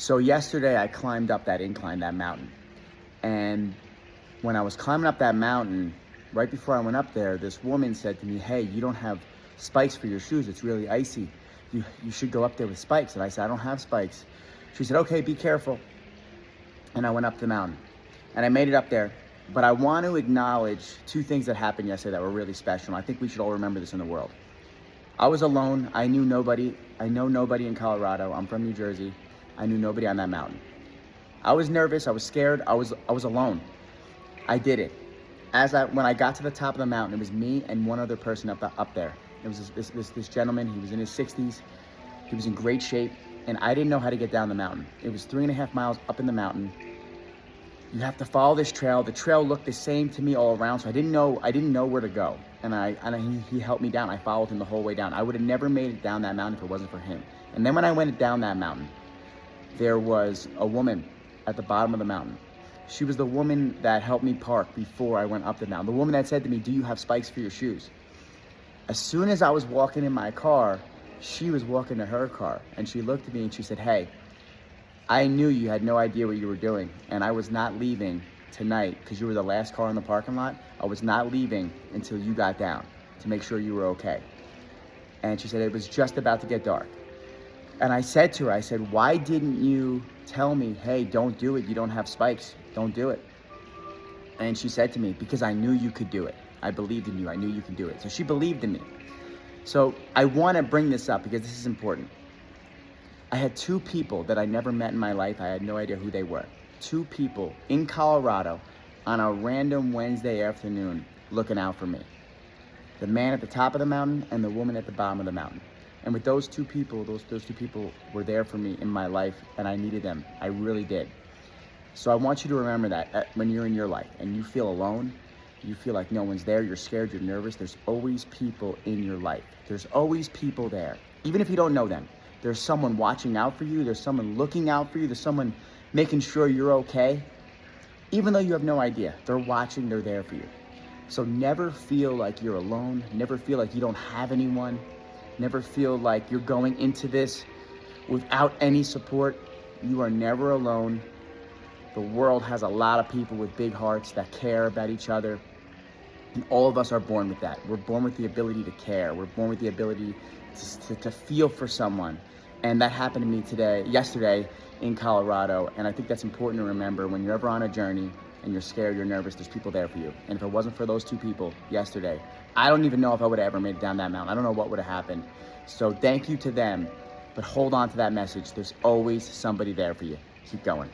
So yesterday I climbed up that incline, that mountain. And when I was climbing up that mountain, right before I went up there, this woman said to me, "Hey, you don't have spikes for your shoes. It's really icy. You should go up there with spikes." And I said, "I don't have spikes." She said, "Okay, be careful." And I went up the mountain and I made it up there. But I want to acknowledge two things that happened yesterday that were really special. I think we should all remember this in the world. I was alone. I knew nobody. I know nobody in Colorado. I'm from New Jersey. I knew nobody on that mountain. I was nervous. I was scared. I was alone. I did it. When I got to the top of the mountain, it was me and one other person up there. It was this gentleman. He was in his 60s. He was in great shape, and I didn't know how to get down the mountain. It was 3.5 miles up in the mountain. You have to follow this trail. The trail looked the same to me all around, so I didn't know where to go. And he helped me down. I followed him the whole way down. I would have never made it down that mountain if it wasn't for him. And then when I went down that mountain, there was a woman at the bottom of the mountain. She was the woman that helped me park before I went up the mountain. The woman that said to me, "Do you have spikes for your shoes?" As soon as I was walking in my car, she was walking to her car, and she looked at me and she said, "Hey, I knew you had no idea what you were doing, and I was not leaving tonight because you were the last car in the parking lot. I was not leaving until you got down to make sure you were okay." And she said, "It was just about to get dark." And I said to her, I said, "Why didn't you tell me, hey, don't do it. You don't have spikes. Don't do it." And she said to me, "Because I knew you could do it. I believed in you. I knew you could do it." So she believed in me. So I want to bring this up because this is important. I had two people that I never met in my life. I had no idea who they were. Two people in Colorado on a random Wednesday afternoon looking out for me. The man at the top of the mountain and the woman at the bottom of the mountain. And with those two people, those two people were there for me in my life, and I needed them. I really did. So I want you to remember that when you're in your life and you feel alone, you feel like no one's there, you're scared, you're nervous, there's always people in your life. There's always people there. Even if you don't know them, there's someone watching out for you, there's someone looking out for you, there's someone making sure you're okay. Even though you have no idea, they're watching, they're there for you. So never feel like you're alone, never feel like you don't have anyone, never feel like you're going into this without any support. You are never alone. The world has a lot of people with big hearts that care about each other. And all of us are born with that. We're born with the ability to care. We're born with the ability to feel for someone. And that happened to me yesterday in Colorado. And I think that's important to remember when you're ever on a journey and you're scared, you're nervous, there's people there for you. And if it wasn't for those two people yesterday, I don't even know if I would have ever made it down that mountain. I don't know what would have happened. So thank you to them, but hold on to that message. There's always somebody there for you. Keep going.